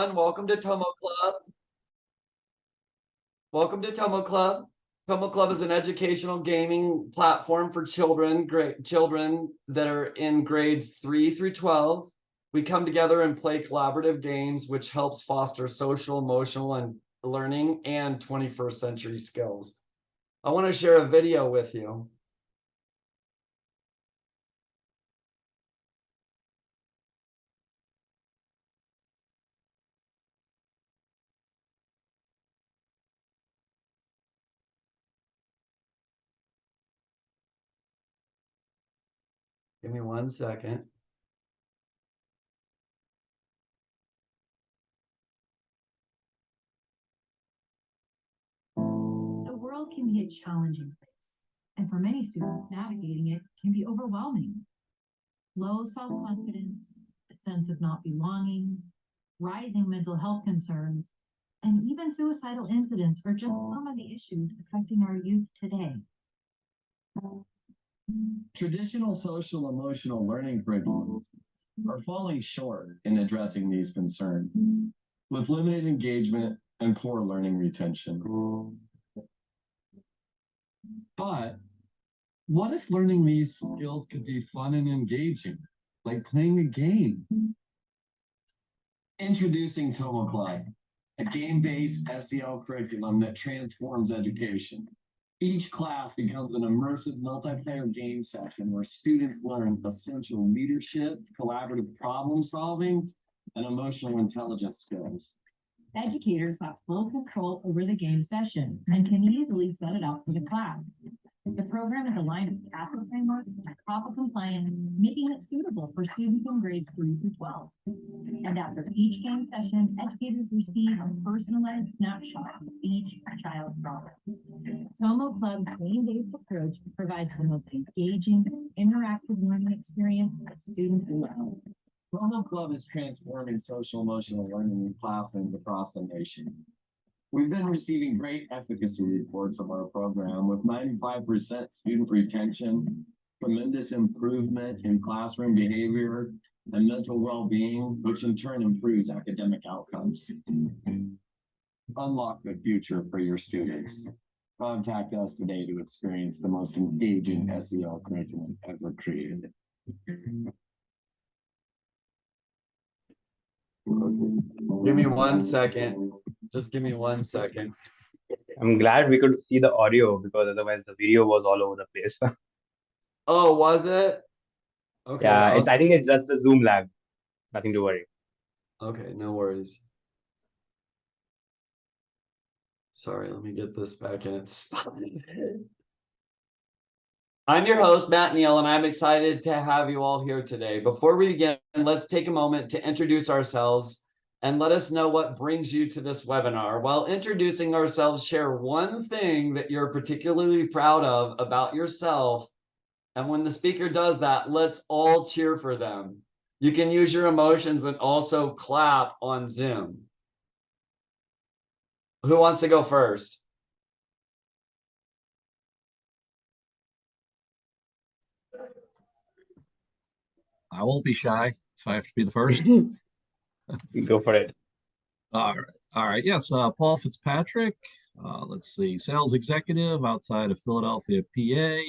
everyone. Welcome to Tomo Club. Welcome to Tomo Club. Tomo Club is an educational gaming platform for children that are in grades 3 through 12. We come together and play collaborative games, which helps foster social, emotional, and learning and 21st century skills. I want to share a video with you. Give me 1 second. The world can be a challenging place, and for many students, navigating it can be overwhelming. Low self-confidence, a sense of not belonging, rising mental health concerns, and even suicidal incidents are just some of the issues affecting our youth today. Traditional social emotional learning curriculums are falling short in addressing these concerns, with limited engagement and poor learning retention. But what if learning these skills could be fun and engaging, like playing a game? Introducing TomoClub, a game-based SEL curriculum that transforms education. Each class becomes an immersive multiplayer game session where students learn essential leadership, collaborative problem solving, and emotional intelligence skills. Educators have full control over the game session and can easily set it up for the class. The program is aligned with CASA framework and COPPA compliant, making it suitable for students in grades 3 through 12. And after each game session, educators receive a personalized snapshot of each child's progress. Tomo Club's game-based approach provides the most engaging, interactive learning experience that students love. TomoClub is transforming social emotional learning in classrooms across the nation. We've been receiving great efficacy reports of our program with 95% student retention, tremendous improvement in classroom behavior and mental well-being, which in turn improves academic outcomes. Unlock the future for your students. Contact us today to experience the most engaging SEL curriculum ever created. Give me 1 second. Just give me 1 second. I'm glad we could see the audio because otherwise the video was all over the place. Oh, was it? Okay. Yeah, I think it's just the Zoom lag. Nothing to worry. Okay, no worries. Sorry, let me get this back in its spot. I'm your host, Matt Neal, and I'm excited to have you all here today. Before we begin, let's take a moment to introduce ourselves and let us know what brings you to this webinar. While introducing ourselves, share one thing that you're particularly proud of about yourself. And when the speaker does that, let's all cheer for them. You can use your emotions and also clap on Zoom. Who wants to go first? I won't be shy if I have to be the first. Go for it. All right. Yes, Paul Fitzpatrick. Let's see, sales executive outside of Philadelphia, PA.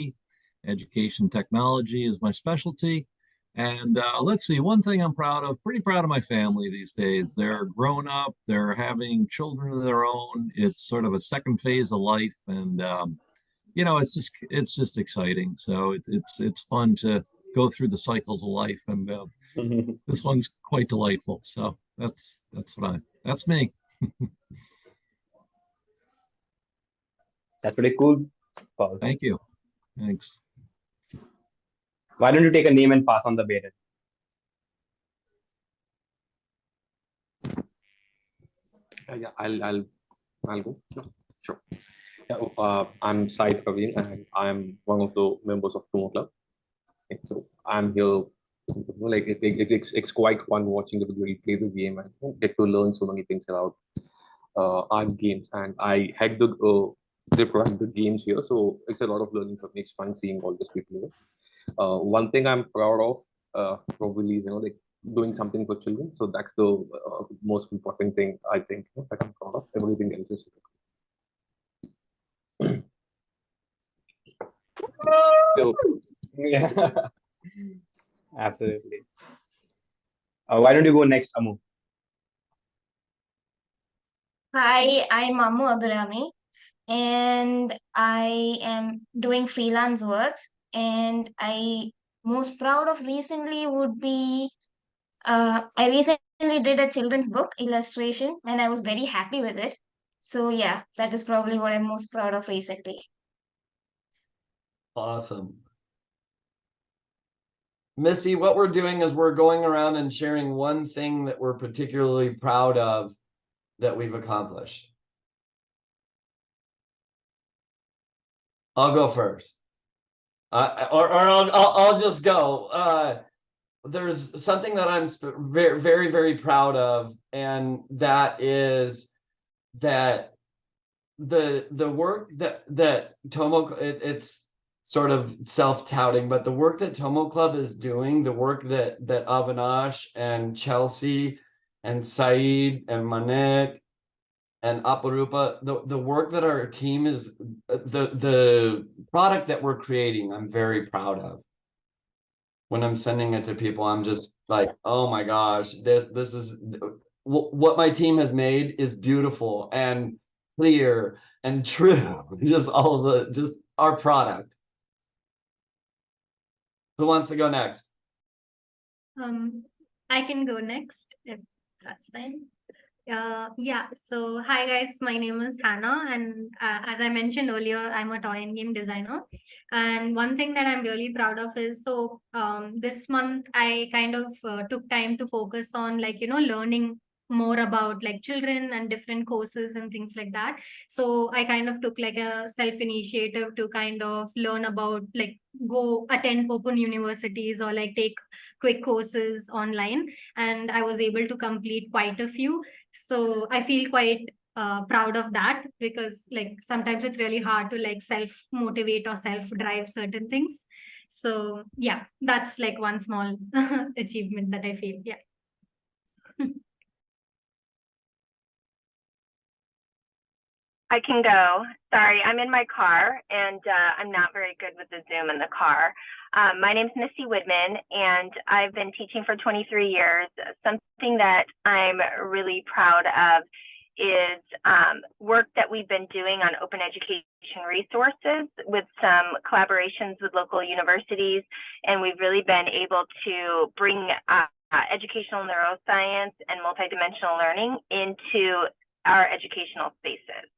Education technology is my specialty. And let's see, one thing I'm proud of, pretty proud of my family these days. They're grown up, they're having children of their own. It's sort of a second phase of life. And, you know, it's just exciting. So it's fun to go through the cycles of life. And this one's quite delightful. So that's me. That's pretty cool, Paul. Thank you. Thanks. Why don't you take a name and pass on the baton? Yeah, I'll go. No, sure. Yeah, I'm Sai Praveen, and I'm one of the members of TomoClub. Okay, so I'm here. Like it's quite fun watching everybody play the game and get to learn so many things about our games. And I had they run the games here, so it's a lot of learning for me. It's fun seeing all these people here. One thing I'm proud of probably is like doing something for children. So that's the most important thing I think that I'm proud of. Everything else is so, yeah, absolutely. Why don't you go next, Amu? Hi, I'm Ammu Abhirami, and I am doing freelance works. And I most proud of recently would be I recently did a children's book illustration, and I was very happy with it. So yeah, that is probably what I'm most proud of recently. Awesome. Missy, what we're doing is we're going around and sharing one thing that we're particularly proud of that we've accomplished. I'll go first. I'll just go. There's something that I'm very, very, very proud of, and that is that the work that it's sort of self-touting, but the work that TomoClub is doing, the work that Avinash and Chelsea and Saeed and Manik and Aparupa, the work that our team is, the product that we're creating, I'm very proud of. When I'm sending it to people, I'm just like, oh my gosh, this is what my team has made is beautiful and clear and true. Just all of just our product. Who wants to go next? I can go next if that's fine. Yeah, so hi guys, my name is Hannah, and as I mentioned earlier, I'm a toy and game designer. And one thing that I'm really proud of is this month I kind of took time to focus on learning more about like children and different courses and things like that. So I kind of took like a self initiative to kind of learn about like go attend open universities or like take quick courses online, and I was able to complete quite a few. So I feel quite proud of that, because like sometimes it's really hard to like self motivate or self drive certain things. So yeah, that's like one small achievement that I feel. Yeah. I can go. Sorry, I'm in my car and I'm not very good with the Zoom in the car. My name's Missy Woodman and I've been teaching for 23 years. Something that I'm really proud of is work that we've been doing on open education resources with some collaborations with local universities. And we've really been able to bring educational neuroscience and multidimensional learning into our educational spaces.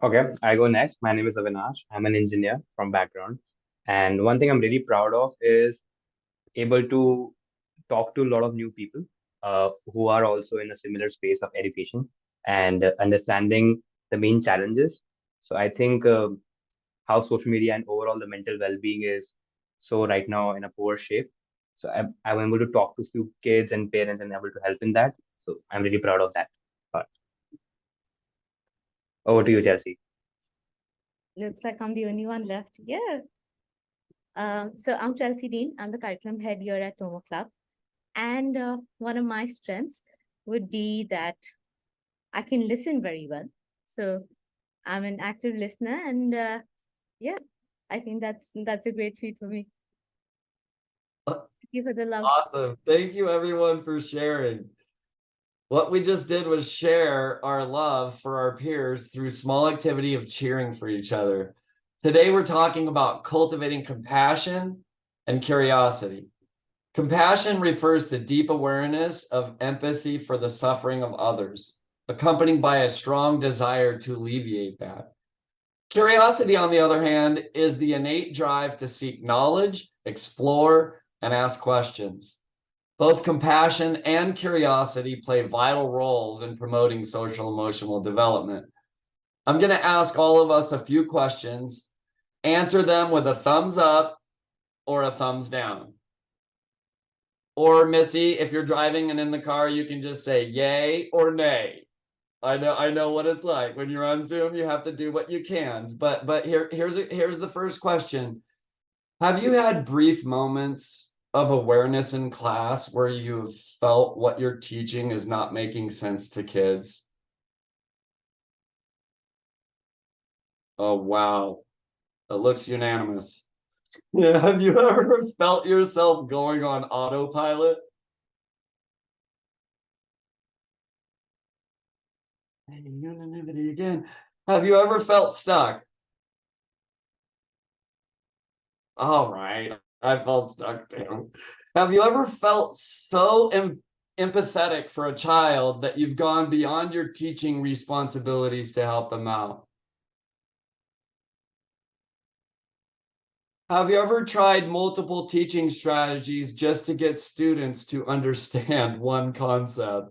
Okay, I go next. My name is Avinash. I'm an engineer from background. And one thing I'm really proud of is able to talk to a lot of new people who are also in a similar space of education and understanding the main challenges. So I think how social media and overall the mental well-being is so right now in a poor shape. So I'm able to talk to few kids and parents and able to help in that. So I'm really proud of that part. Over to you, Chelsea. Looks like I'm the only one left. Yeah. So I'm Chelsea Dean. I'm the curriculum head here at TomoClub. And one of my strengths would be that I can listen very well. So I'm an active listener, and yeah, I think that's a great feat for me. Thank you for the love. Awesome. Thank you everyone for sharing. What we just did was share our love for our peers through small activity of cheering for each other. Today, we're talking about cultivating compassion and curiosity. Compassion refers to deep awareness of empathy for the suffering of others, accompanied by a strong desire to alleviate that. Curiosity, on the other hand, is the innate drive to seek knowledge, explore, and ask questions. Both compassion and curiosity play vital roles in promoting social emotional development. I'm going to ask all of us a few questions. Answer them with a thumbs up or a thumbs down. Or Missy, if you're driving and in the car, you can just say yay or nay. I know what it's like. When you're on Zoom, you have to do what you can. But here's the first question. Have you had brief moments of awareness in class where you've felt what you're teaching is not making sense to kids? Oh, wow. It looks unanimous. Yeah, have you ever felt yourself going on autopilot? Hey, unanimity again. Have you ever felt stuck? All right, I felt stuck too. Have you ever felt so empathetic for a child that you've gone beyond your teaching responsibilities to help them out? Have you ever tried multiple teaching strategies just to get students to understand one concept?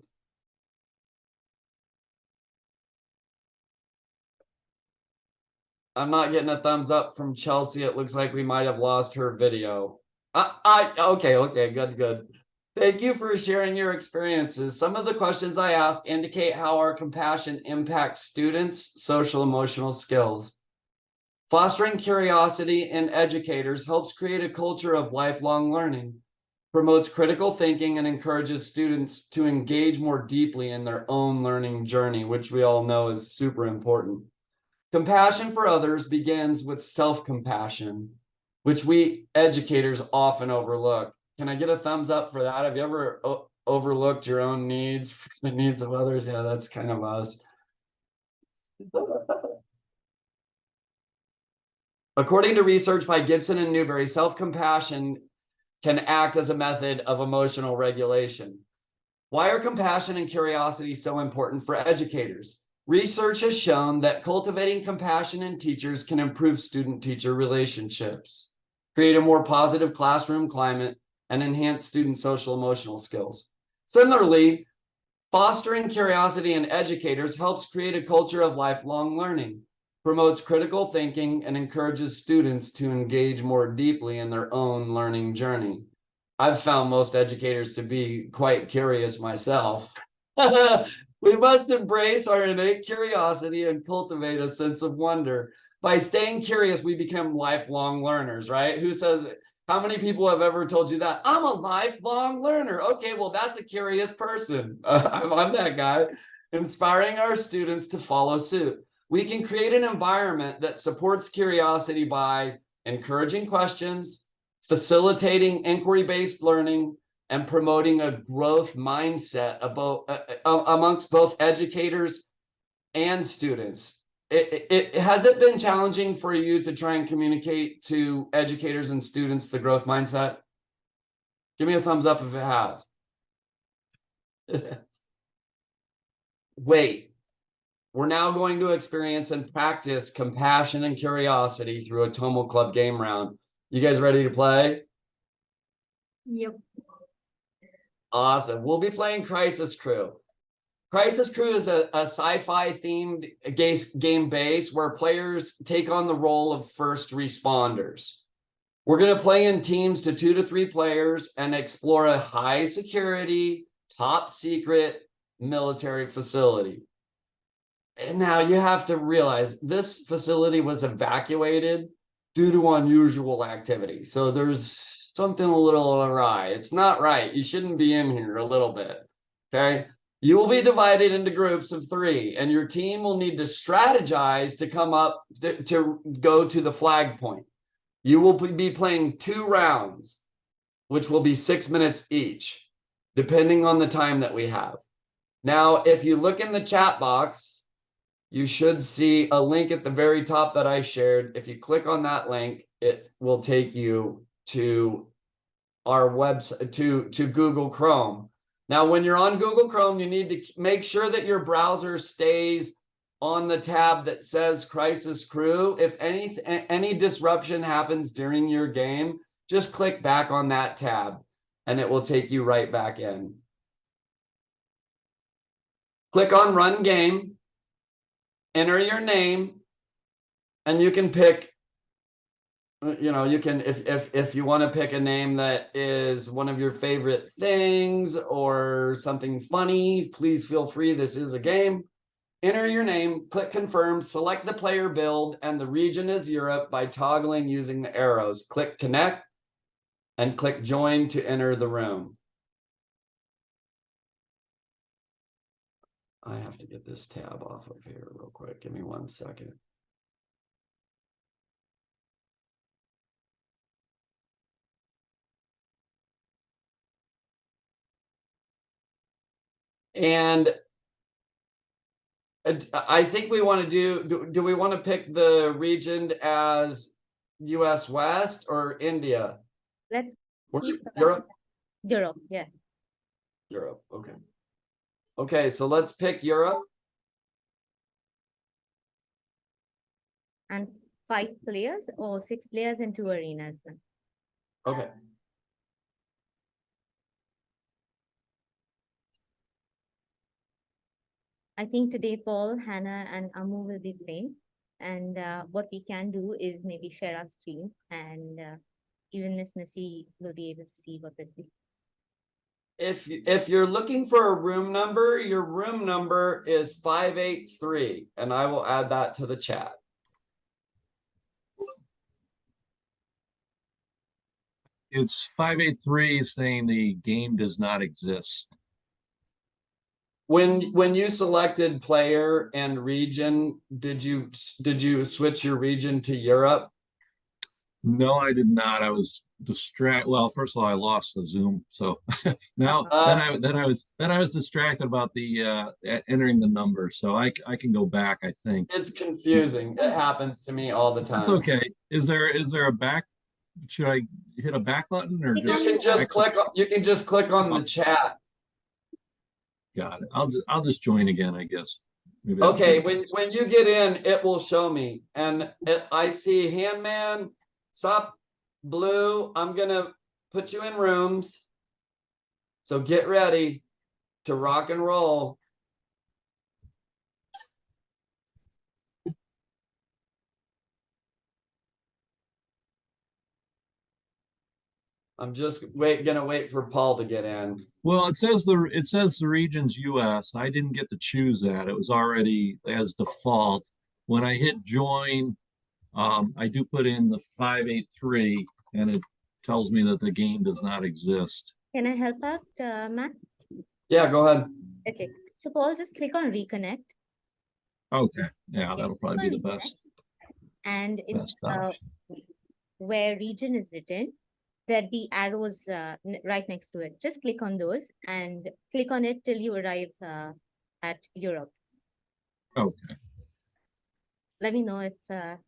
I'm not getting a thumbs up from Chelsea. It looks like we might have lost her video. Okay, good. Thank you for sharing your experiences. Some of the questions I ask indicate how our compassion impacts students' social emotional skills. Fostering curiosity in educators helps create a culture of lifelong learning, promotes critical thinking, and encourages students to engage more deeply in their own learning journey, which we all know is super important. Compassion for others begins with self-compassion, which we educators often overlook. Can I get a thumbs up for that? Have you ever overlooked your own needs for the needs of others? Yeah, that's kind of us. According to research by Gibson and Newberry, self-compassion can act as a method of emotional regulation. Why are compassion and curiosity so important for educators? Research has shown that cultivating compassion in teachers can improve student-teacher relationships, create a more positive classroom climate, and enhance student social emotional skills. Similarly, fostering curiosity in educators helps create a culture of lifelong learning, promotes critical thinking, and encourages students to engage more deeply in their own learning journey. I've found most educators to be quite curious myself. We must embrace our innate curiosity and cultivate a sense of wonder. By staying curious, we become lifelong learners, right? Who says, how many people have ever told you that? I'm a lifelong learner. Okay, well, that's a curious person. I'm that guy. Inspiring our students to follow suit. We can create an environment that supports curiosity by encouraging questions, facilitating inquiry-based learning, and promoting a growth mindset amongst both educators and students. Has it been challenging for you to try and communicate to educators and students the growth mindset? Give me a thumbs up if it has. Wait, we're now going to experience and practice compassion and curiosity through a TomoClub game round. You guys ready to play? Yep. Awesome. We'll be playing Crisis Crew. Crisis Crew is a sci-fi themed game base where players take on the role of first responders. We're going to play in teams to 2 to 3 players and explore a high security, top secret military facility. And now you have to realize this facility was evacuated due to unusual activity. So there's something a little awry. It's not right. You shouldn't be in here a little bit. Okay. You will be divided into groups of 3, and your team will need to strategize to come up to go to the flag point. You will be playing 2 rounds, which will be 6 minutes each, depending on the time that we have. Now, if you look in the chat box, you should see a link at the very top that I shared. If you click on that link, it will take you to our website, to Google Chrome. Now, when you're on Google Chrome, you need to make sure that your browser stays on the tab that says Crisis Crew. If any disruption happens during your game, just click back on that tab and it will take you right back in. Click on Run Game, enter your name, and you can pick, you can, if you want to pick a name that is one of your favorite things or something funny, please feel free. This is a game. Enter your name, click confirm, select the player build, and the region is Europe by toggling using the arrows. Click connect and click join to enter the room. I have to get this tab off of here real quick. Give me 1 second. And I think we want to do we want to pick the region as US West or India? Let's keep Europe? Europe, yeah. Europe, okay. Okay, so let's pick Europe. And 5 players or 6 players in 2 arenas. Okay. I think today Paul, Hannah, and Amu will be playing. And what we can do is maybe share our screen, and even Miss Missy will be able to see what we're doing. If you're looking for a room number, your room number is 583, and I will add that to the chat. It's 583 saying the game does not exist. When you selected player and region, did you switch your region to Europe? No, I did not. I was distracted. Well, first of all, I lost the Zoom, so now then I was distracted about the entering the number. So I can go back. I think It's confusing. It happens to me all the time. that's okay. Is there a back? Should I hit a back button or You can just click. You can just click on the chat. Got it. I'll just join again, I guess. Maybe Okay, when you get in, it will show me, and I see Handman, Sup, Blue. I'm gonna put you in rooms, so get ready to rock and roll. I'm just gonna wait for Paul to get in. Well, it says the region's US. I didn't get to choose that. It was already as default. When I hit join, I do put in the 583, and it tells me that the game does not exist. Can I help out, Matt? Yeah, go ahead. Okay, so Paul, just click on reconnect. Okay, yeah, that'll probably be the best. And it's option. where region is written, there'd be arrows right next to it. Just click on those and click on it till you arrive at Europe. Okay. Let me know if that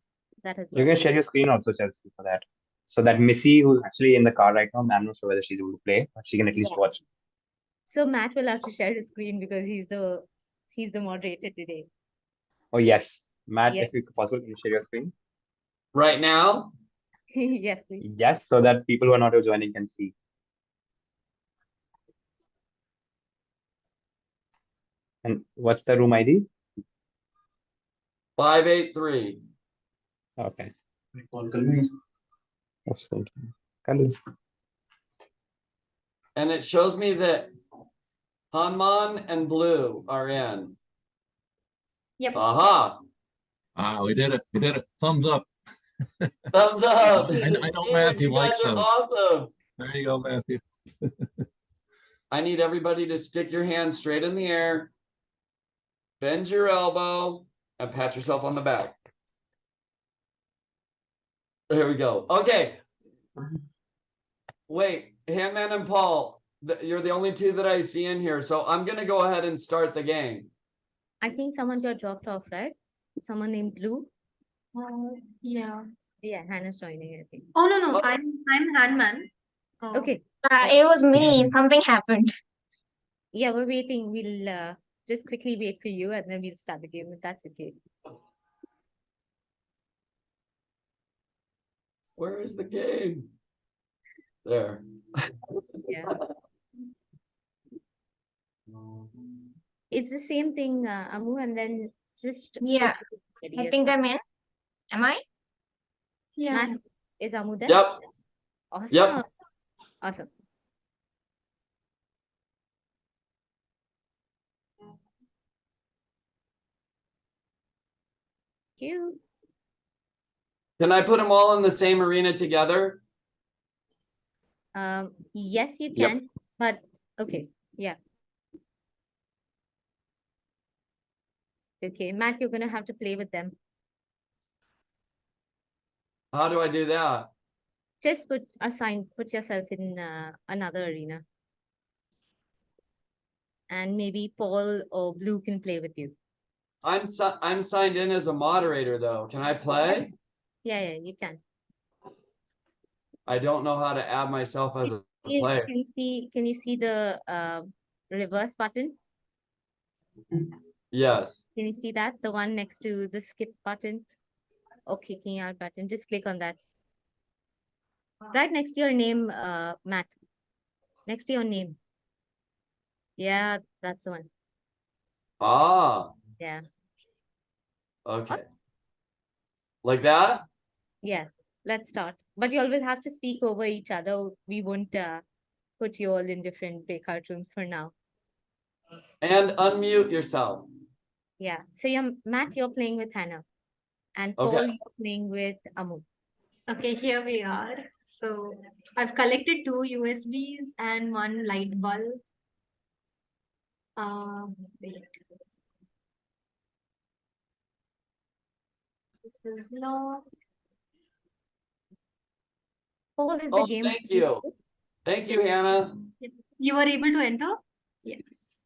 has You can worked. share your screen also, Chelsea, for that. So that Missy, who's actually in the car right now, I'm not sure whether she's able to play, but she can at least watch. So Matt will have to share his screen because he's the moderator today. Oh yes, Matt, Yes. if it's possible, can you share your screen? Right now? Yes, please. Yes, so that people who are not joining can see. And what's the room ID? 583. Okay. And it shows me that Hanman and Blue are in. Yep. Aha. We did it. We did it. Thumbs up. Thumbs up. I know Matthew You likes guys are those. awesome. There you go, Matthew. I need everybody to stick your hand straight in the air, bend your elbow, and pat yourself on the back. There we go. Okay. Wait, Handman and Paul, you're the only two that I see in here. So I'm going to go ahead and start the game. I think someone got dropped off, right? Someone named Blue. Yeah. Yeah, Hannah's joining, I think. Oh no, I'm Hanman. Okay. It was me. Something happened. Yeah, we're waiting. We'll just quickly wait for you and then we'll start the game if that's okay. Where is the game? There. Yeah. It's the same thing, Amu, and then just Yeah. I think I'm in. Am I? Yeah. Matt, is Amu there? Yep. Awesome. Yep. Awesome. you. Can I put them all in the same arena together? Yes, you Yep. can, but okay, yeah. Okay, Matt, you're gonna have to play with them. How do I do that? Just put yourself in another arena. And maybe Paul or Blue can play with you. I'm signed in as a moderator though. Can I play? Yeah, you can. I don't know how to add myself as a player. Can you see the reverse button? Yes. Can you see that? The one next to the skip button or kicking out button. Just click on that. Right next to your name, Matt. Next to your name. Yeah, that's the one. Ah, Yeah. okay. Like that? Yeah. Let's start. But you all will have to speak over each other. We won't put you all in different breakout rooms for now. And unmute yourself. Yeah. So Matt, you're playing with Hannah. And Paul, Okay. you're playing with Amu. Okay, here we are. So I've collected 2 USBs and 1 light bulb. Wait. This is locked. Paul is the Oh, game. thank you. Thank you, Hannah. You were able to enter? Yes.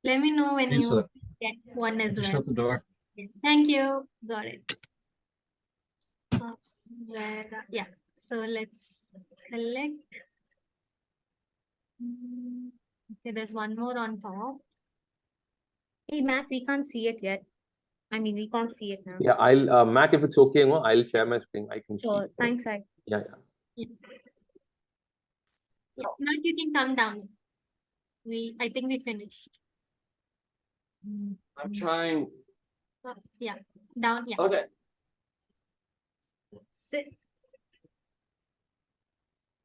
Let me know when you Lisa, get one as just well. shut the door. Thank you. Got it. Yeah. So let's collect. Okay, there's one more on top. Hey, Matt, we can't see it yet. I mean, we can't see it now. Yeah, I'll Matt, if it's okay, no, I'll share my screen. I can see. So thanks, I. Yeah. Matt, you can come down. I think we finished. I'm trying. Yeah, down. Yeah. Okay. Sit.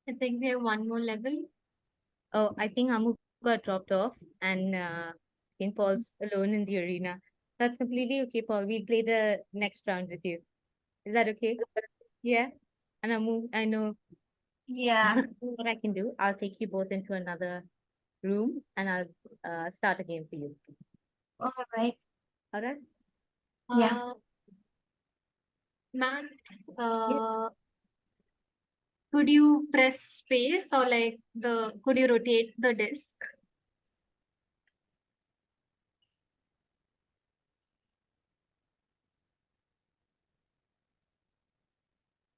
I think we have one more level. Oh, I think Amu got dropped off and Paul's alone in the arena. That's completely okay, Paul. We'll play the next round with you. Is that okay? Yeah. And Amu, I know Yeah. what I can do. I'll take you both into another room and I'll start a game for you. All right. All right? Yeah. Matt, could you press space or like could you rotate the disc?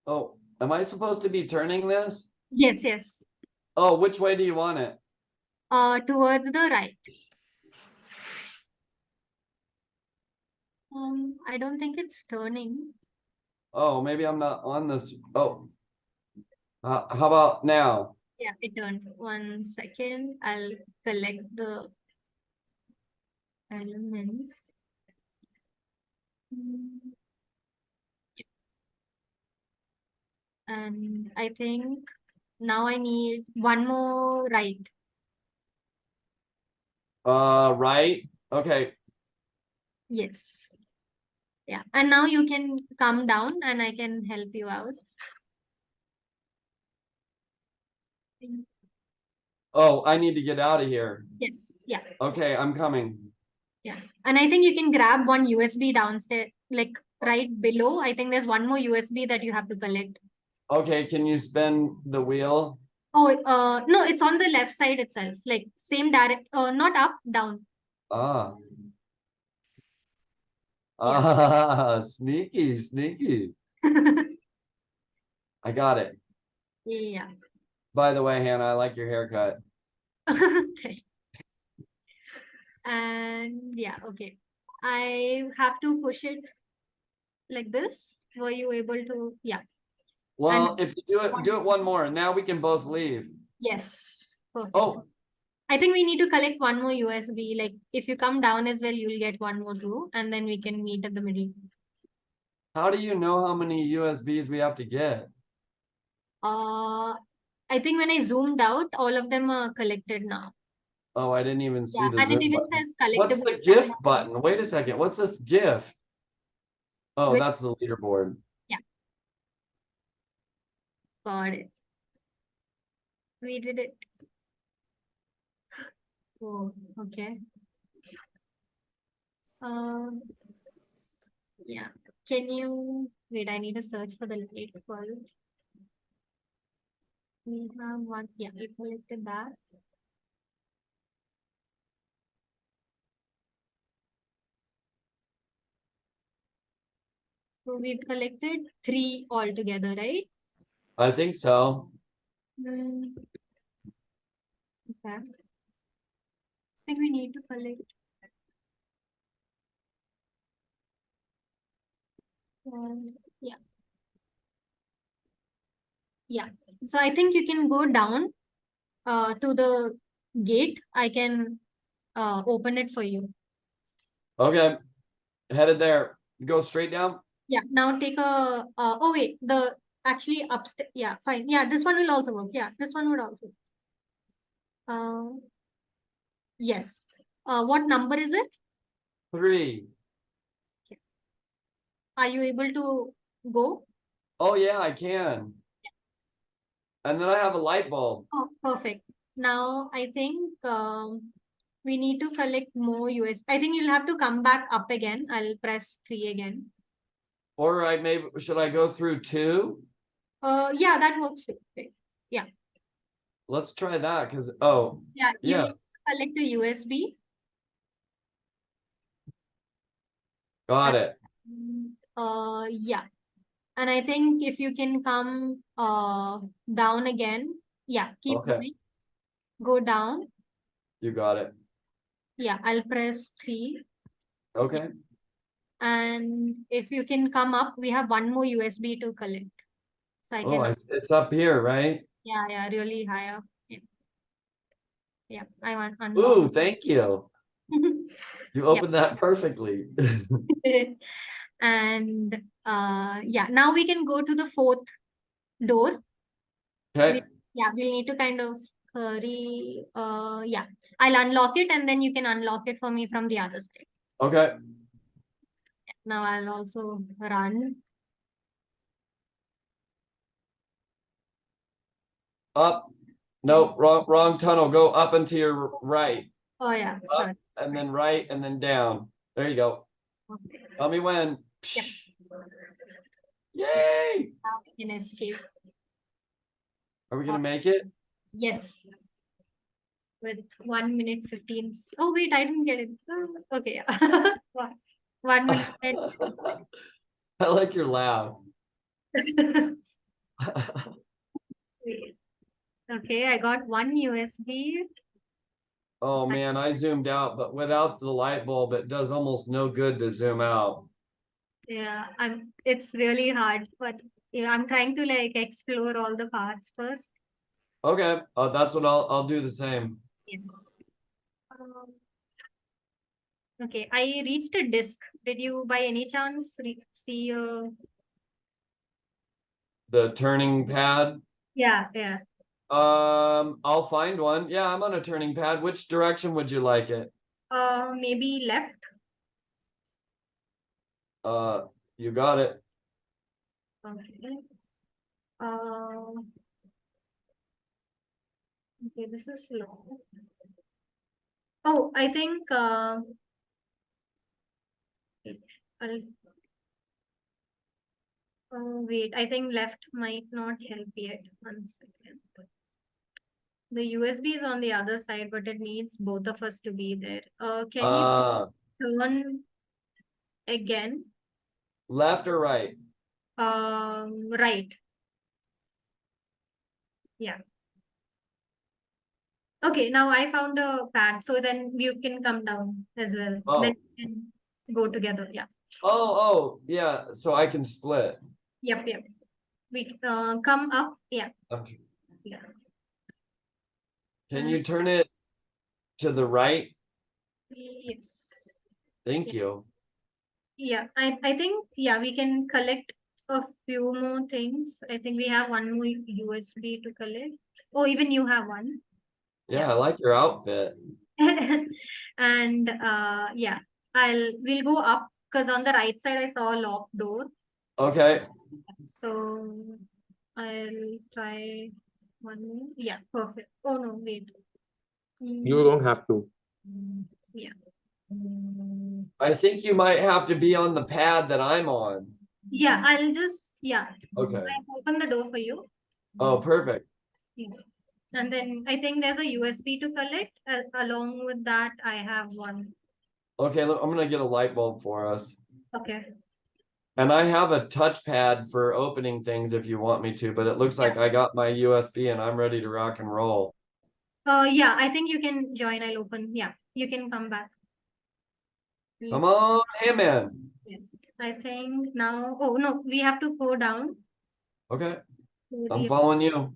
Oh, am I supposed to be turning this? Yes. Oh, which way do you want it? Towards the right. I don't think it's turning. Oh, maybe I'm not on this. Oh, how about now? Yeah, it turned. 1 second. I'll collect the elements. And I think now I need one more right. Right. Okay. Yes. Yeah. And now you can come down and I can help you out. Oh, I need to get out of here. Yes. Yeah. Okay, I'm coming. Yeah. And I think you can grab one USB downstairs, like right below. I think there's one more USB that you have to collect. Okay, can you spin the wheel? Oh, no, it's on the left side itself, like same direct, not up, down. Ah. Yeah. Ah, sneaky. I got it. Yeah. By the way, Hannah, I like your haircut. Okay. And yeah, okay. I have to push it like this. Were you able to? Yeah. Well, And if you do it one more, and now we can both leave. yes. Perfect. Oh, I think we need to collect one more USB. Like if you come down as well, you'll get one more too, and then we can meet at the middle. how do you know how many USBs we have to get? I think when I zoomed out, all of them are collected now. Oh, I didn't even see Yeah, the and it zoom even button. says What's collectible. the GIF button? Wait a second. What's this GIF? Oh, Which- that's the leaderboard. Got it. We did it. Oh, okay. Yeah. Can you wait? I need to search for the light bulb. We have one. Yeah, we collected that. So we've collected 3 altogether, right? I think so. Mm, okay. I think we need to collect. Yeah. Yeah. So I think you can go down to the gate. I can open it for you. Okay. Headed there. Go straight down. Yeah. Now take a. Oh wait. The actually upstairs. Yeah. Fine. Yeah. This one will also work. Yeah. This one would also. Yes. What number is it? 3. Are you able to go? Oh yeah, I can. And then I have a light bulb. Oh, perfect. Now I think we need to collect more US. I think you'll have to come back up again. I'll press 3 again. Or I maybe should I go through 2? Yeah, that works. Okay. Yeah. Let's try that because oh Yeah, you yeah. need to collect a USB. Got it. Yeah. And I think if you can come down again. Yeah, keep Okay. going. Go down. You got it. Yeah, I'll press 3. Okay. And if you can come up, we have one more USB to collect. So I Oh, can, it's up here, right? yeah, really high up. Yeah, yeah. I want Ooh, unlock. thank you. You opened that perfectly. And yeah, now we can go to the 4th door. Okay. Yeah, we'll need to kind of hurry. Yeah, I'll unlock it and then you can unlock it for me from the other side. Okay. Now I'll also run. Up. Nope, wrong tunnel. Go up and to your right. Oh yeah, Up sorry. and then right and then down. There you go. Okay. Tell me when. Yep. Yay! Now we can escape. Are we gonna make it? Yes. With 1 minute 15. Oh wait, I didn't get it. Oh, okay, yeah. 1 minute. I like your laugh. Wait. Okay, I got 1 USB. Oh man, I zoomed out, but without the light bulb, it does almost no good to zoom out. Yeah, it's really hard, but yeah, I'm trying to like explore all the parts first. Okay, that's what I'll do the same. Yeah. Okay, I reached a disc. Did you by any chance see The turning pad. Yeah, yeah. I'll find one. Yeah, I'm on a turning pad. Which direction would you like it? Maybe left. You got it. Okay. Okay, this is slow. Oh, I think wait, I'll wait, I think left might not help yet. 1 second. The USB is on the other side, but it needs both of us to be there. Can you turn again? Left or right? Right. Yeah. Okay, now I found a pad, so then you can come down as well. Oh. Then we can go together. Yeah. Oh, yeah. So I can split. Yep, yep. We come up. Yeah. Okay. Yeah. Can you turn it to the right? Yes. Thank you. Yeah, I think yeah, we can collect a few more things. I think we have one more USB to collect. Oh, even you have one. Yeah, I like your outfit. And yeah, we'll go up. because on the right side I saw a locked door. Okay, So I'll try one more. Yeah, perfect. Oh no, wait. You don't have to. Yeah. I think you might have to be on the pad that I'm on. Yeah, I'll just, yeah. Okay. I'll open the door for you. Oh, perfect. Yeah. And then I think there's a USB to collect. Along with that, I have one. Okay, look, I'm gonna get a light bulb for us. Okay. And I have a touchpad for opening things if you want me to, but it looks like I got my USB and I'm ready to rock and roll. Yeah, I think you can join. I'll open. Yeah, you can come back. Come on, hey man. Yes, I think now. Oh no, we have to go down. Okay, to I'm the- following you.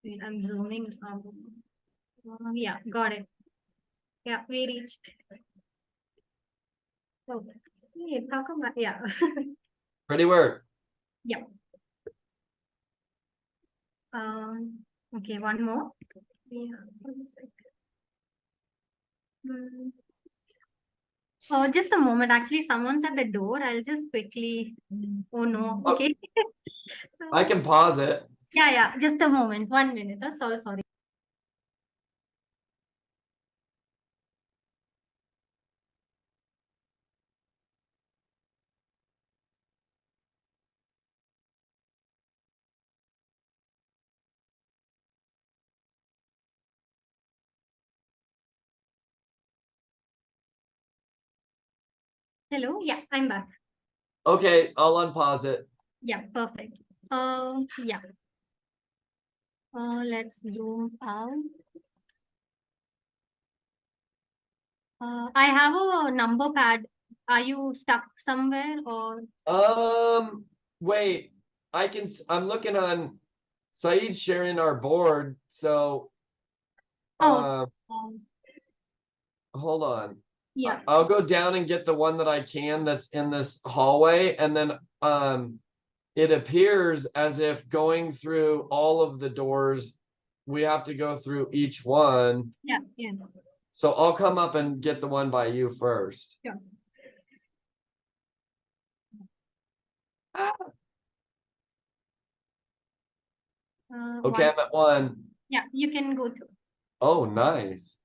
Wait, I'm zooming. Yeah, got it. Yeah, we reached. Oh, yeah, how come back? Yeah. Pretty work. Yeah. Okay, one more. Yeah, 1 sec. Oh, just a moment. Actually, someone's at the door. I'll just quickly. Oh no. Oh. Okay. I can pause it. Yeah, yeah. Just a moment. 1 minute. So sorry. Hello. Yeah, I'm back. Okay, I'll unpause it. Yeah, perfect. Yeah. Let's zoom out. I have a number pad. Are you stuck somewhere or? Wait, I'm looking on Saeed's sharing our board, so Oh. hold on. Yeah. I'll go down and get the one that I can that's in this hallway, and then it appears as if going through all of the doors, we have to go through each one. Yeah. Yeah. So I'll come up and get the one by you first. Yeah. Okay, I'm at one. Yeah, you can go through. Oh, nice.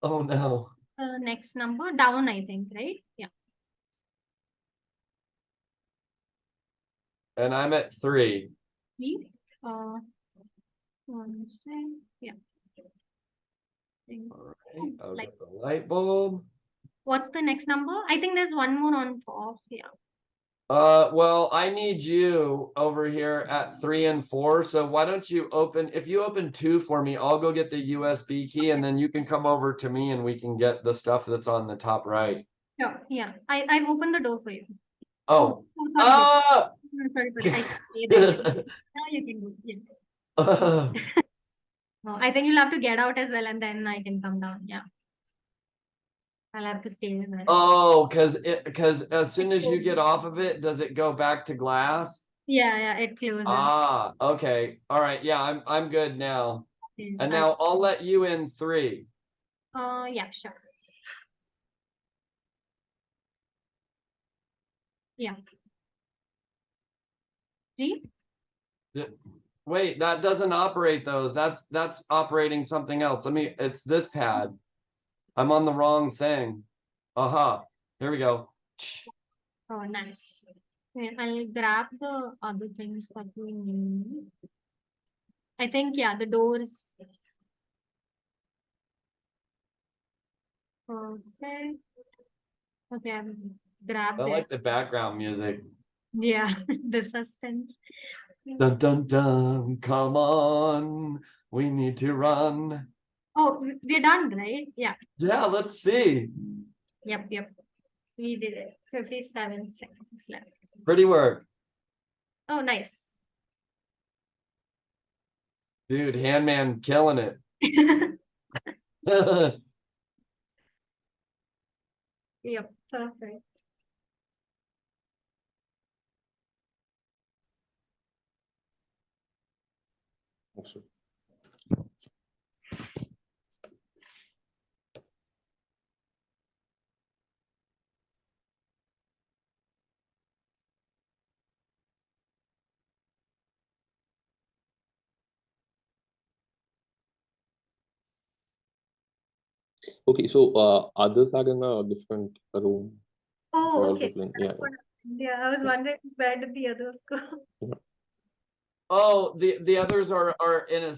Oh no. Next number down, I think, right? Yeah. And I'm at 3. See? 1 sec. Yeah. All right, I'll Like, get the light bulb. what's the next number? I think there's one more on top. Yeah. Well, I need you over here at 3 and 4. So why don't you if you open 2 for me, I'll go get the USB key and then you can come over to me and we can get the stuff that's on the top right. Sure. Yeah. I've opened the door for you. Oh. Sorry. Ah! Sorry. Now you can go. Yeah. No, I think you'll have to get out as well, and then I can come down. Yeah. I'll have to stay there. Oh, because as soon as you get off of it, does it go back to glass? Yeah, it closes. Ah, okay. All right. Yeah, I'm good now. Okay, And now I'll let you in 3. Yeah, sure. Yeah. 3? Wait, that doesn't operate those. That's operating something else. It's this pad. I'm on the wrong thing. Aha. Here we go. Oh, nice. Okay, I'll grab the other things that we need. I think, yeah, the doors. Okay. Okay, I've grabbed I it. like the background music. Yeah, the suspense. Dun dun dun. Come on. We need to run. Oh, we're done, right? Yeah. Yeah, let's see. Yep. We did it. 57 seconds left. Pretty work. Oh, nice. Dude, Handman killing it. Yep, perfect. Also. Okay, so others are in a different room. They're Oh, also okay. playing. That's what happened. Yeah, I was wondering where did the others go? Oh, the others are in a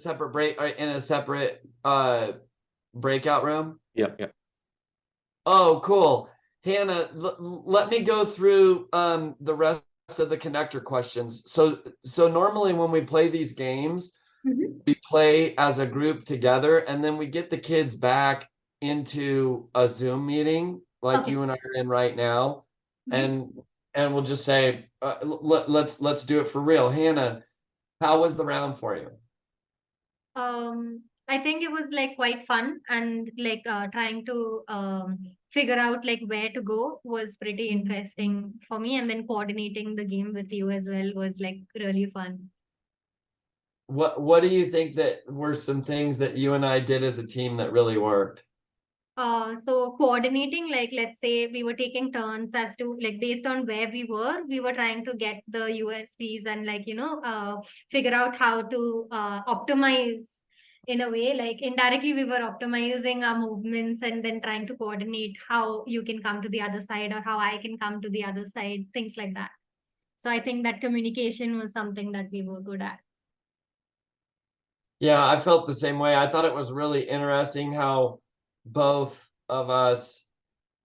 separate breakout room. Yeah, yeah. Oh, cool. Hannah, let me go through the rest of the connector questions. So normally when we play these games, Mhm. we play as a group together, and then we get the kids back into a Zoom meeting like Okay. you and I are in right now, Mhm. and we'll just say let's do it for real. Hannah, how was the round for you? I think it was like quite fun and like trying to figure out like where to go was pretty interesting for me, and then coordinating the game with you as well was like really fun. What do you think that were some things that you and I did as a team that really worked? So coordinating, like let's say we were taking turns as to like based on where we were trying to get the USPs and like figure out how to optimize in a way. Like indirectly, we were optimizing our movements and then trying to coordinate how you can come to the other side or how I can come to the other side, things like that. So I think that communication was something that we were good at. Yeah, I felt the same way. I thought it was really interesting how both of us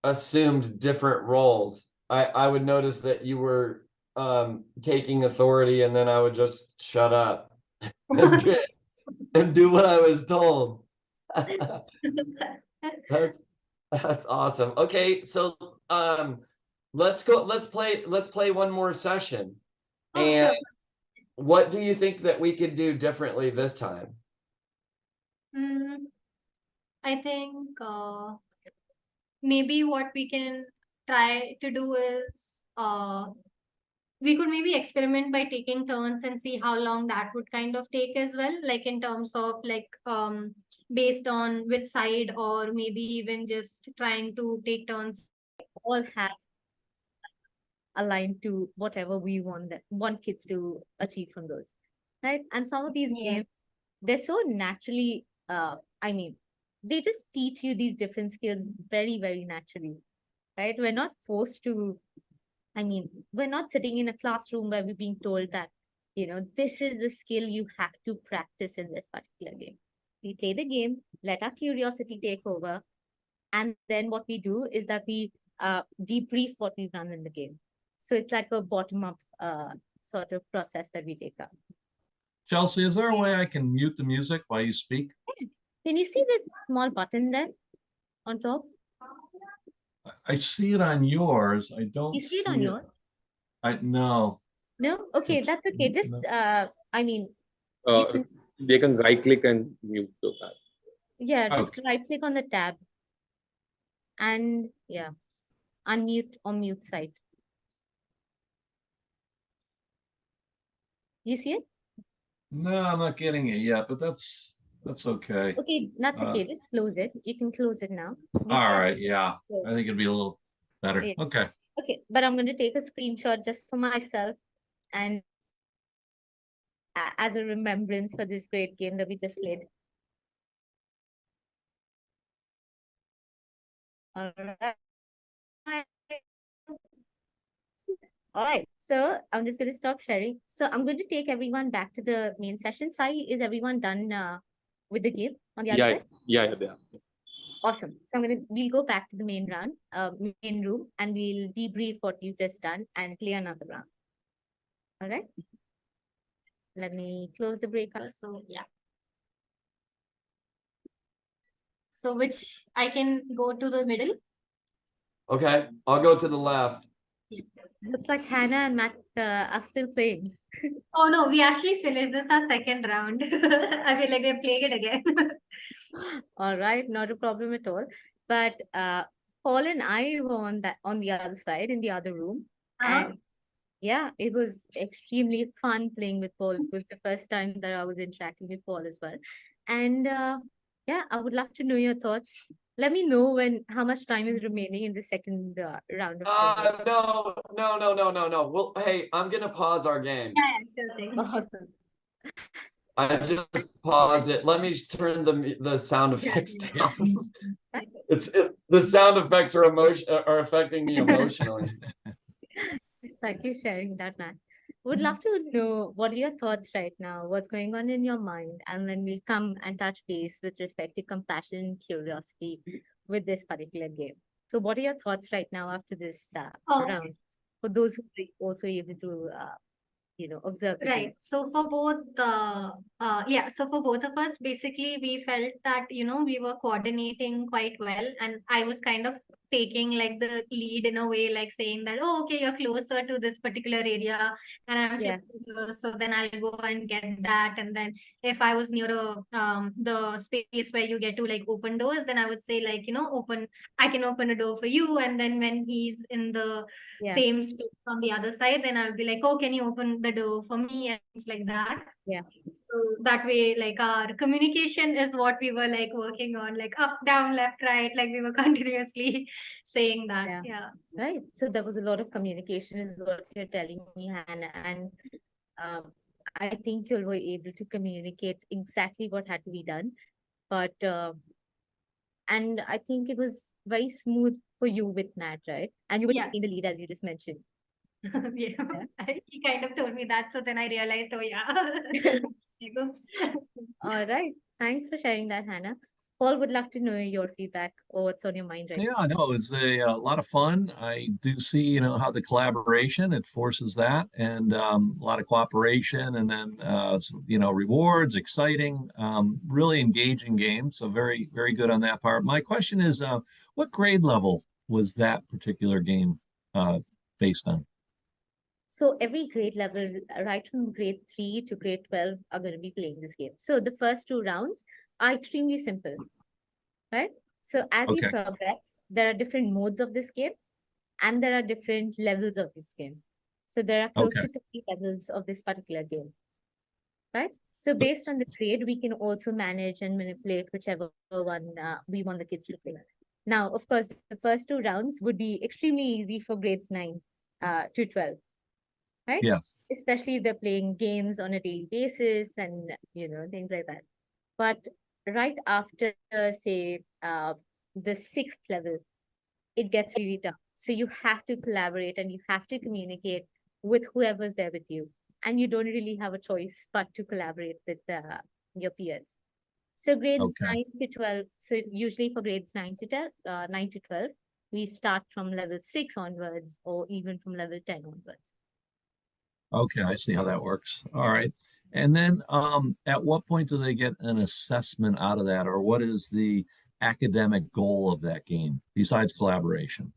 assumed different roles. I would notice that you were taking authority, and then I would just shut up and do what I was told. That's that's awesome. Okay, so let's play one more session. Oh, And sure. what do you think that we could do differently this time? Mm, I think maybe what we can try to do is we could maybe experiment by taking turns and see how long that would kind of take as well, like in terms of like based on which side, or maybe even just trying to take turns. All have aligned to whatever we want kids to achieve from those, right? And some of these Yes. games, they're so naturally, I mean, they just teach you these different skills very, very naturally, right? We're not forced to, I mean, we're not sitting in a classroom where we're being told that, this is the skill you have to practice in this particular game. We play the game, let our curiosity take over, and then what we do is that we debrief what we've done in the game. So it's like a bottom-up sort of process that we take up. Chelsea, is there a way I can mute the music while you speak? Can you see the small button there on top? I see it on yours. I don't You see it see on it. yours? No. No? Okay, It's that's okay. Just, I mean, you can, They can right click and mute the tab. yeah, just Okay. right click on the tab and yeah, unmute or mute site. You see it? No, I'm not getting it yet, but that's okay. Okay, that's okay. Just close it. You can close it now. All right, yeah. So, I think it'd be a little better. yeah. Okay. Okay, but I'm going to take a screenshot just for myself and as a remembrance for this great game that we just played. All right. All right. So I'm just going to stop sharing. So I'm going to take everyone back to the main session. Sai, is everyone done with the game on the other Yeah, side? yeah, they are. Awesome. So we'll go back to the main room, and we'll debrief what you've just done and play another round. All right. Let me close the breakout. So yeah. So which I can go to the middle. Okay, I'll go to the left. Looks like Hannah and Matt are still playing. Oh no, we actually finished this our second round. I feel like we're playing it again. All right, not a problem at all. But Paul and I were on the other side in the other room, and yeah, it was extremely fun playing with Paul. It was the first time that I was interacting with Paul as well, and yeah, I would love to know your thoughts. Let me know how much time is remaining in the second round of play. No. Well, hey, I'm gonna pause our game. Yeah, sure thing. Awesome. I just paused it. Let me turn the sound effects down. It's The sound effects are affecting me emotionally. Thank you for sharing that, Matt. Would love to know what are your thoughts right now, what's going on in your mind, and then we'll come and touch base with respect to compassion and curiosity with this particular game. So, what are your thoughts right now after this Oh, round? For those who are also able to, observe the game. right. So for both so for both of us, basically we felt that, we were coordinating quite well, and I was kind of taking like the lead in a way, like saying that, oh, okay, you're closer to this particular area and I'm Yeah. closer, so then I'll go and get that. And then if I was near the space where you get to like open doors, then I would say like, I can open a door for you. And then when he's in the Yeah. same space on the other side, then I'll be like, oh, can you open the door for me, and things like that. Yeah. So that way, like, our communication is what we were like working on, like up, down, left, right, like we were continuously saying that. Yeah. Yeah. Right. So there was a lot of communication is what you're telling me, Hannah. And I think you were able to communicate exactly what had to be done. But and I think it was very smooth for you with Nat, right? And you were Yeah. taking the lead as you just mentioned. Yeah. He kind of told me that, so then I realized, oh yeah. Like, oops. All right. Thanks for sharing that, Hannah. Paul would love to know your feedback or what's on your mind right Yeah, no, it's a lot of fun. I do see, how the collaboration, it forces that, and a lot of cooperation, and then, rewards, exciting, really engaging game. So very, very good on that part. My question is, what grade level was that particular game based on? So every grade level, right from grade 3 to grade 12, are going to be playing this game. So the first 2 rounds are extremely simple, right? So as you Okay. progress, there are different modes of this game, and there are different levels of this game. So there are close Okay. to 30 levels of this particular game, right? So based on the grade, we can also manage and manipulate whichever one we want the kids to play. Now, of course, the first 2 rounds would be extremely easy for grades 9 to 12. Right? Yes. Especially if they're playing games on a daily basis and things like that. But right after, say, the 6th level, it gets really tough. So you have to collaborate and you have to communicate with whoever's there with you, and you don't really have a choice but to collaborate with your peers. So grades Okay. 9 to 12. So usually for grades 9 to 12, we start from level 6 onwards, or even from level 10 onwards. Okay, I see how that works. All right. And then at what point do they get an assessment out of that, or what is the academic goal of that game besides collaboration?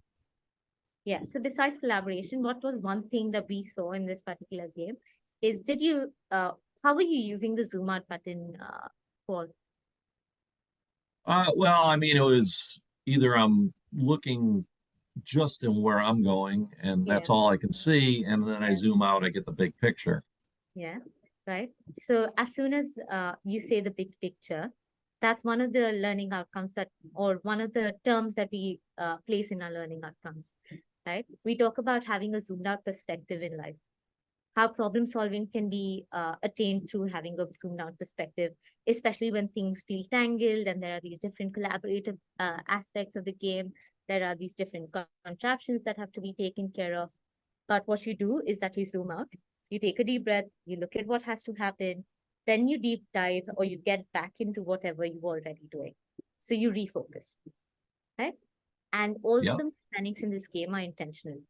Yeah, so besides collaboration, what was one thing that we saw in this particular game is how were you using the zoom out button, Paul? Well, I mean, it was either I'm looking just in where I'm going, and that's Yeah. all I can see, and then I Yeah. zoom out, I get the big picture. Yeah, right. So as soon as you say the big picture, that's one of the learning outcomes or one of the terms that we place in our learning outcomes, right? We talk about having a zoomed out perspective in life, how problem solving can be attained through having a zoomed out perspective, especially when things feel tangled and there are these different collaborative aspects of the game. There are these different contraptions that have to be taken care of. But what you do is that you zoom out, you take a deep breath, you look at what has to happen, then you deep dive or you get back into whatever you're already doing. So you refocus, right? And all Yep. the mechanics in this game are intentional,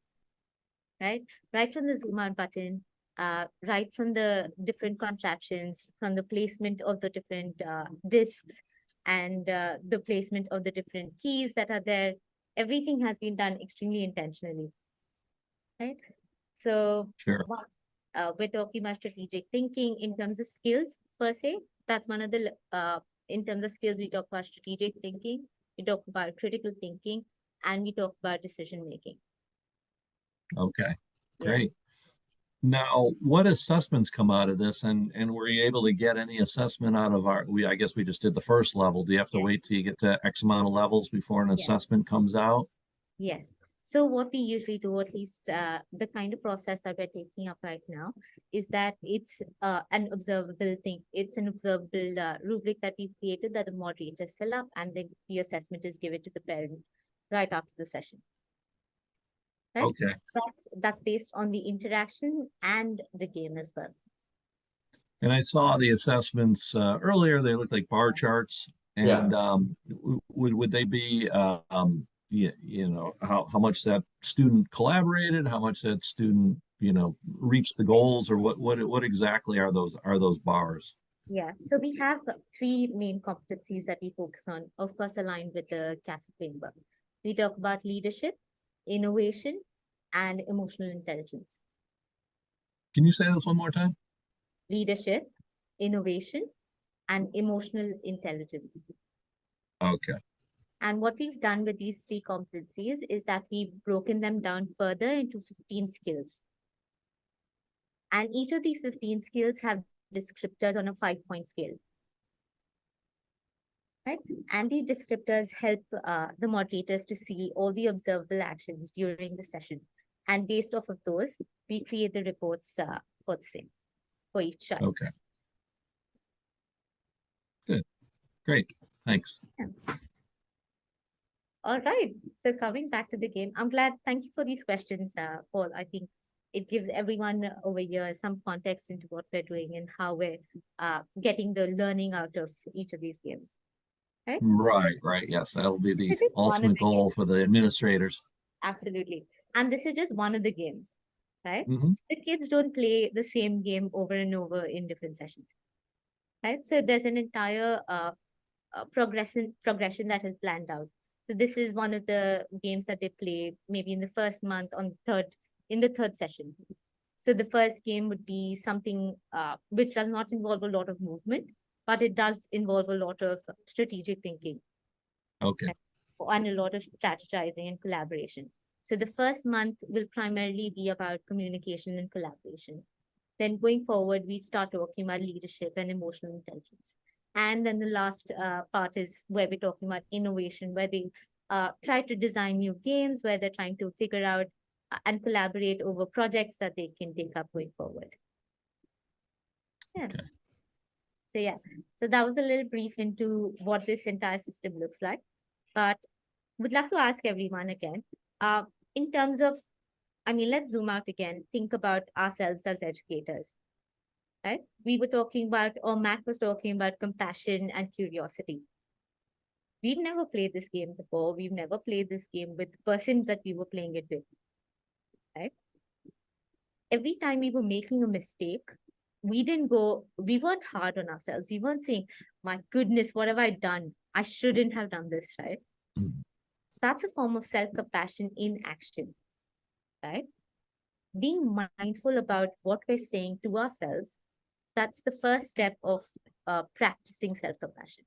right? Right from the zoom out button, right from the different contraptions, from the placement of the different discs and the placement of the different keys that are there, everything has been done extremely intentionally, right? So Sure. we're talking about strategic thinking in terms of skills per se. That's one of the, in terms of skills, we talk about strategic thinking, we talk about critical thinking, and we talk about decision making. Okay, Yeah. great. Now, what assessments come out of this, and were you able to get any assessment out of I guess we just did the first level. Do you have to Yeah. wait till you get to X amount of levels before an Yeah. assessment comes out? Yes. So what we usually do, at least the kind of process that we're taking up right now, is that it's an observable thing. It's an observable rubric that we've created that the moderators fill up, and then the assessment is given to the parent right after the session. Right? Okay. That's based on the interaction and the game as well. And I saw the assessments earlier. They look like bar charts. And would they be you know, how much that student collaborated, how much that student, you know, reached the goals, or what exactly are those bars? Yeah, so we have three main competencies that we focus on, of course, aligned with the CASA framework. We talk about leadership, innovation, and emotional intelligence. Can you say this one more time? Leadership, innovation, and emotional intelligence. Okay. And what we've done with these three competencies is that we've broken them down further into 15 skills. And each of these 15 skills have descriptors on a 5-point scale. Right? And these descriptors help the moderators to see all the observable actions during the session. And based off of those, we create the reports for the same, for each child. Okay. Good. Great. Thanks. Yeah. All right. So coming back to the game, I'm glad. Thank you for these questions, Paul. I think it gives everyone over here some context into what we're doing and how we're getting the learning out of each of these games. Right, right. Yes, that'll be the ultimate goal for the administrators. Absolutely. And this is just one of the games, right? Mm-hmm. The kids don't play the same game over and over in different sessions, right? So there's an entire progression that is planned out. So this is one of the games that they play maybe in the first month, in the third session. So the first game would be something which does not involve a lot of movement, but it does involve a lot of strategic thinking. Okay. And a lot of strategizing and collaboration. So the first month will primarily be about communication and collaboration. Then going forward, we start talking about leadership and emotional intelligence. And then the last part is where we're talking about innovation, where they try to design new games, where they're trying to figure out and collaborate over projects that they can take up going forward. Yeah. Okay. So yeah, so that was a little brief into what this entire system looks like. But would love to ask everyone again, in terms of, I mean, let's zoom out again, think about ourselves as educators, right? We were talking about, or Matt was talking about compassion and curiosity. We've never played this game before. We've never played this game with the person that we were playing it with, right? Every time we were making a mistake, we weren't hard on ourselves. We weren't saying, my goodness, what have I done? I shouldn't have done this, right? That's a form of self-compassion in action, right? Being mindful about what we're saying to ourselves, that's the first step of practicing self-compassion.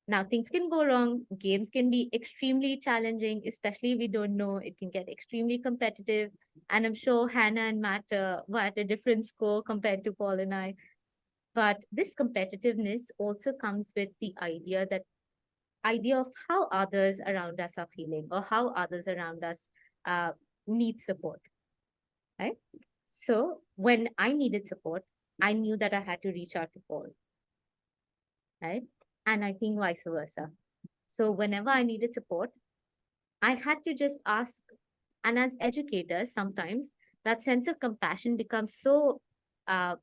Now, things can go wrong. Games can be extremely challenging, especially if we don't know. It can get extremely competitive. And I'm sure Hannah and Matt were at a different score compared to Paul and I. But this competitiveness also comes with the idea of how others around us are feeling, or how others around us need support, right? So when I needed support, I knew that I had to reach out to Paul, right? And I think vice versa. So whenever I needed support, I had to just ask. And as educators, sometimes that sense of compassion becomes so, I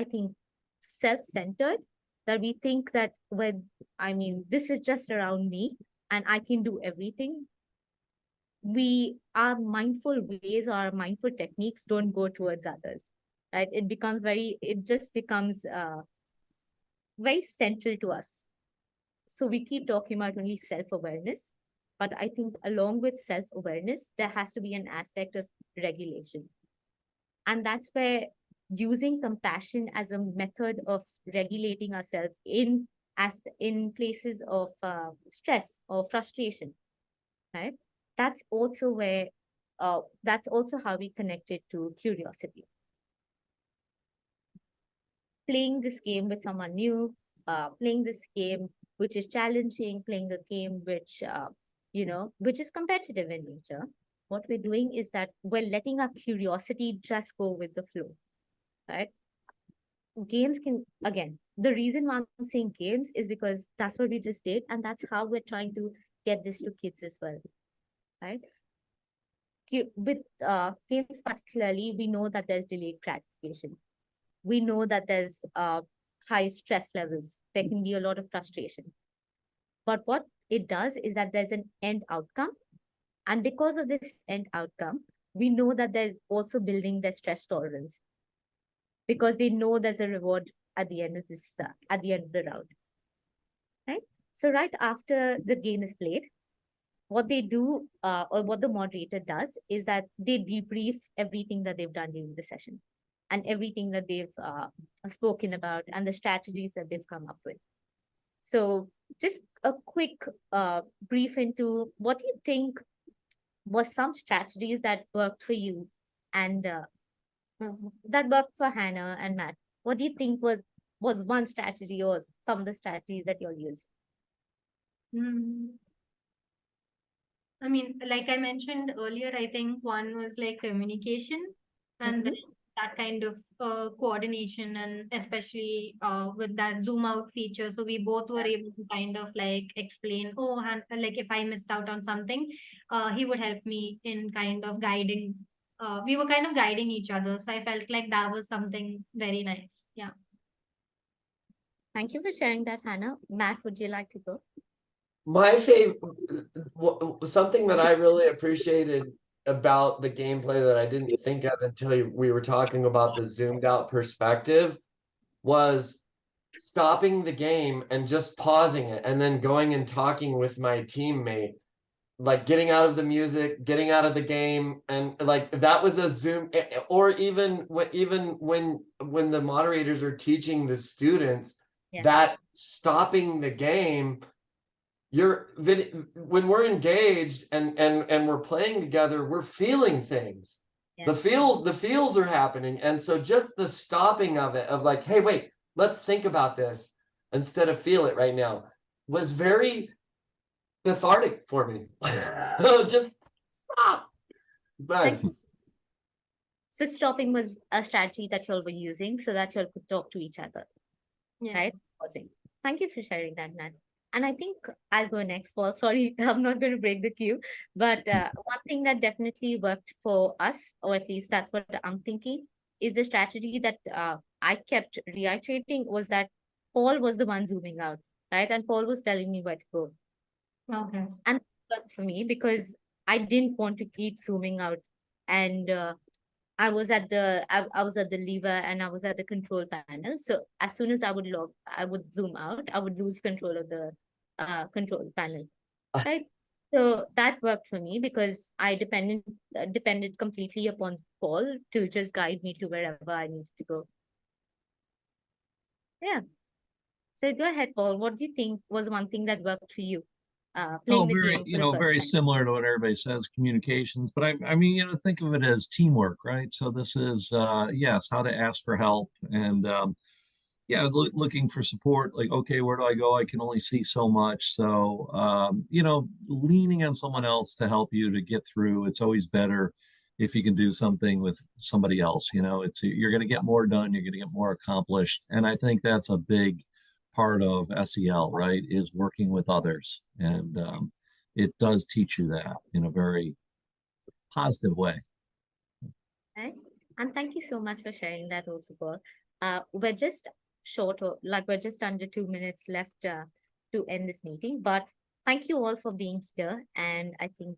think, self-centered, that we think that this is just around me and I can do everything. Our mindful ways or our mindful techniques don't go towards others, right? It just becomes very central to us. So we keep talking about only self-awareness, but I think along with self-awareness, there has to be an aspect of regulation. And that's where using compassion as a method of regulating ourselves in places of stress or frustration, right? That's also how we connect it to curiosity. Playing this game with someone new, playing this game which is challenging, playing a game which is competitive in nature, what we're doing is that we're letting our curiosity just go with the flow, right? Games can, again, the reason why I'm saying games is because that's what we just did, and that's how we're trying to get this to kids as well, right? With games particularly, we know that there's delayed gratification. We know that there's high stress levels. There can be a lot of frustration. But what it does is that there's an end outcome. And because of this end outcome, we know that they're also building their stress tolerance because they know there's a reward at the end of this, at the end of the round, right? So right after the game is played, what they do, or what the moderator does, is that they debrief everything that they've done during the session and everything that they've spoken about and the strategies that they've come up with. So just a quick brief into what you think was some strategies that worked for you and that worked for Hannah and Matt. What do you think was one strategy or some of the strategies that you'll use? I mean, like I mentioned earlier, I think one was like communication and then that kind of coordination, and especially with that zoom out feature. So we both were able to kind of like explain, oh, and like if I missed out on something, he would help me in kind of guiding. We were kind of guiding each other. So I felt like that was something very nice. Yeah. Thank you for sharing that, Hannah. Matt, would you like to go? My favorite, something that I really appreciated about the gameplay that I didn't think of until we were talking about the zoomed out perspective was stopping the game and just pausing it and then going and talking with my teammate, like getting out of the music, getting out of the game, and like that was a zoom. Or even when the moderators are teaching the students, that stopping the game, when we're engaged and we're playing together, we're feeling things. The feels are happening, and so just the stopping of it, of like, hey, wait, let's think about this instead of feel it right now, was very cathartic for me. Just stop. But so stopping was a strategy that y'all were using so that y'all could talk to each other, right? Pausing. Thank you for sharing that, Matt. And I think I'll go next, Paul. Sorry, I'm not going to break the queue. But one thing that definitely worked for us, or at least that's what I'm thinking, is the strategy that I kept reiterating was that Paul was the one zooming out, right? And Paul was telling me where to go. Okay. And that worked for me because I didn't want to keep zooming out. And I was at the lever and I was at the control panel. So as soon as I would zoom out, I would lose control of the control panel, right? So that worked for me because I depended completely upon Paul to just guide me to wherever I needed to go. Yeah. So go ahead, Paul. What do you think was one thing that worked for you? Playing the game for the first very time. similar to what everybody says, communications, but I mean, think of it as teamwork, right? So this is, yes, how to ask for help and, looking for support, like, okay, where do I go? I can only see so much. So, leaning on someone else to help you to get through, it's always better if you can do something with somebody else, you're going to get more done, you're going to get more accomplished. And I think that's a big part of SEL, right, is working with others. And it does teach you that in a very positive way. Okay. And thank you so much for sharing that also, Paul. We're just we're just under 2 minutes left to end this meeting, but thank you all for being here. And I think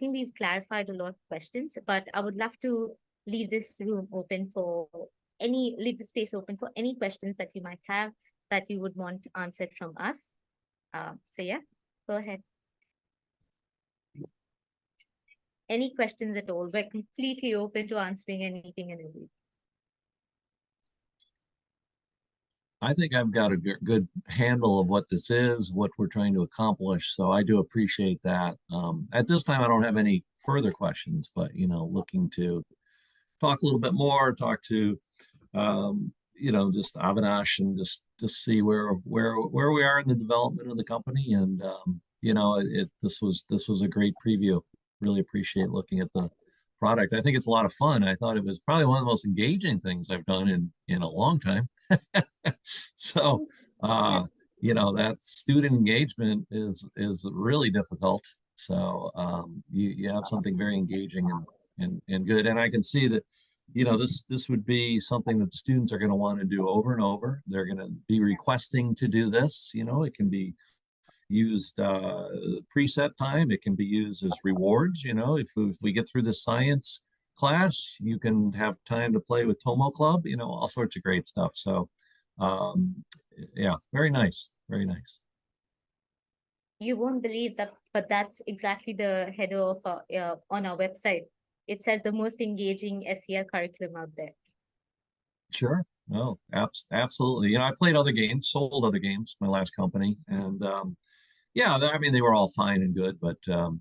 we've clarified a lot of questions, but I would love to leave this room open leave the space open for any questions that you might have that you would want answered from us. So yeah, go ahead. Any questions at all? We're completely open to answering anything and everything. I think I've got a good handle of what this is, what we're trying to accomplish. So I do appreciate that. At this time, I don't have any further questions, but, looking to talk a little bit more, talk to, just Avinash and just see where we are in the development of the company. And, this was a great preview. really appreciate looking at the product. I think it's a lot of fun. I thought it was probably one of the most engaging things I've done in a long time. So, that student engagement is really difficult. So you have something very engaging and good. And I can see that, this would be something that the students are going to want to do over and over. They're going to be requesting to do this. It can be used preset time. It can be used as rewards. If we get through the science class, you can have time to play with TomoClub, all sorts of great stuff. So yeah, very nice. Very nice. You won't believe that, but that's exactly the header of on our website. It says the most engaging SEL curriculum out there. Sure. No, absolutely. I've played other games, sold other games, my last company. And yeah, I mean, they were all fine and good, but a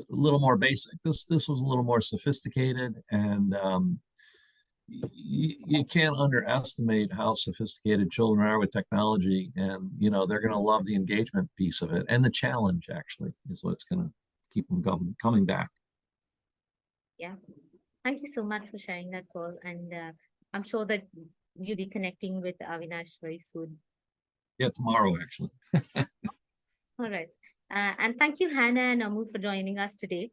little more basic. This was a little more sophisticated, and you can't underestimate how sophisticated children are with technology, and they're going to love the engagement piece of it, and the challenge actually is what's going to keep them coming back. Yeah, thank you so much for sharing that, Paul, and I'm sure that you'll be connecting with Avinash very soon. Yeah, tomorrow actually. All right, and thank you, Hannah and Amu, for joining us today.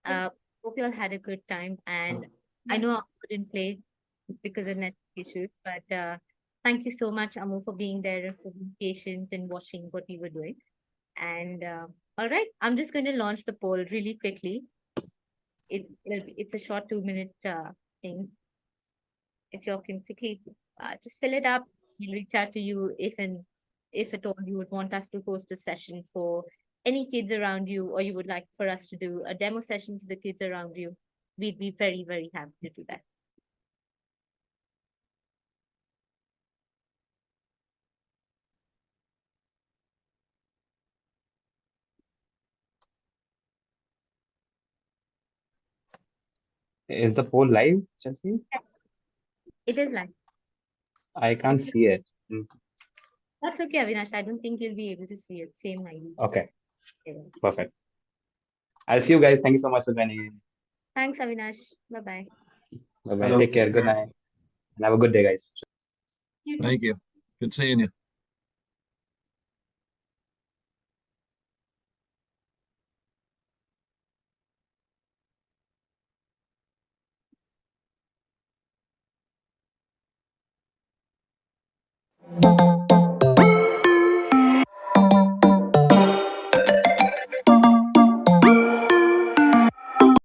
Hope you all had a good time, and I know I couldn't play because of net issues, but thank you so much, Amu, for being there and for being patient and watching what we were doing. And all right, I'm just going to launch the poll really quickly. It's a short 2-minute thing. If you all can quickly just fill it up, we'll reach out to you if at all you would want us to host a session for any kids around you, or you would like for us to do a demo session to the kids around you. We'd be very, very happy to do that. Is the poll live, Chelsea? It is live. I can't see it. That's okay, Avinash. I don't think you'll be able to see it. Same ID. Okay, Okay. perfect. I'll see you guys. Thank you so much for joining in. Thanks, Avinash. Bye-bye. Bye-bye. Take care. Good night. And have a good day, guys. Thank you. Good seeing you.